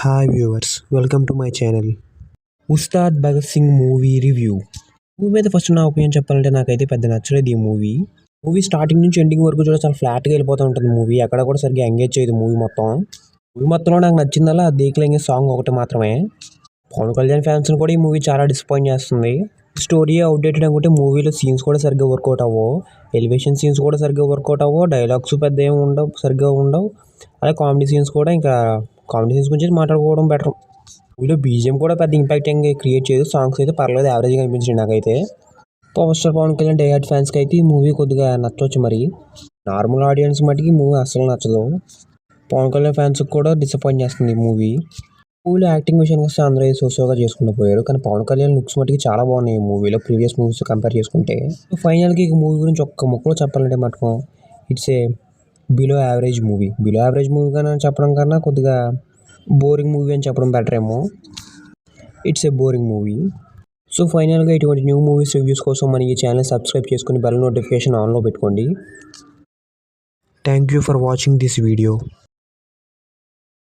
Hi viewers, welcome to my channel. Ustaad Bhagat Singh movie review. Movie మీద first నా opinion చెప్పాలంటే నాకైతే పెద్ద నచ్చలేదు ఈ మూవీ స్టార్టింగ్ నుంచి ఎండింగ్ వరకు కూడా చాలా ఫ్లాట్గా వెళ్ళిపోతూ ఉంటుంది మూవీ. ఎక్కడ కూడా సరిగ్గా ఎంగేజ్ చేయదు మూవీ మొత్తంలో నాకు నచ్చిందల్లా దేక్లేంగే సాంగ్ ఒకటి మాత్రమే. పవన్ కళ్యాణ్ ఫ్యాన్స్ని కూడా ఈ మూవీ చాలా డిసప్పాయింట్ చేస్తుంది. స్టోరీ అవుట్డేటెడ్ అనుకుంటే మూవీలో సీన్స్ కూడా సరిగ్గా వర్కౌట్ అవ్వవు. ఎలివేషన్ సీన్స్ కూడా సరిగ్గా వర్కౌట్ అవ్వవు. డైలాగ్స్ పెద్ద ఏమి ఉండవు, సరిగ్గా ఉండవు. అలాగే కామెడీ సీన్స్ గురించి మాట్లాడుకోవడం బెటర్. మూవీలో బీజిఎం కూడా పెద్ద ఇంపాక్ట్ ఏం క్రియేట్ చేయదు. సాంగ్స్ అయితే పర్లేదు, యావరేజ్గా అనిపించింది నాకైతే. Power star Pawan Kalyan diehard ఫ్యాన్స్కి అయితే ఈ మూవీ కొద్దిగా నచ్చవచ్చు. మరి నార్మల్ ఆడియన్స్ మటుకి మూవీ అస్సలు నచ్చదు. పవన్ కళ్యాణ్ ఫ్యాన్స్కి కూడా డిసప్పాయింట్ చేస్తుంది ఈ మూవీలో యాక్టింగ్ విషయానికి వస్తే అందరూ సోగా చేసుకుంటూ పోయారు. కానీ పవన్ కళ్యాణ్ లుక్స్ మటుకి చాలా బాగున్నాయి ఈ మూవీలో ప్రీవియస్ మూవీస్ కంపేర్ చేసుకుంటే. ఫైనల్కి ఈ మూవీ గురించి ఒక్క ముక్కలో చెప్పాలంటే మటుకు it's a below average movie కానీ చెప్పడం కన్నా కొద్దిగా బోరింగ్ మూవీ అని చెప్పడం బెటర్ ఏమో. It's a boring movie. So ఫైనల్గా ఇటువంటి న్యూ మూవీస్ రివ్యూస్ కోసం మన ఈ ఛానల్ సబ్స్క్రైబ్ చేసుకుని బెల్ నోటిఫికేషన్ ఆన్లో పెట్టుకోండి. Thank you for watching this video.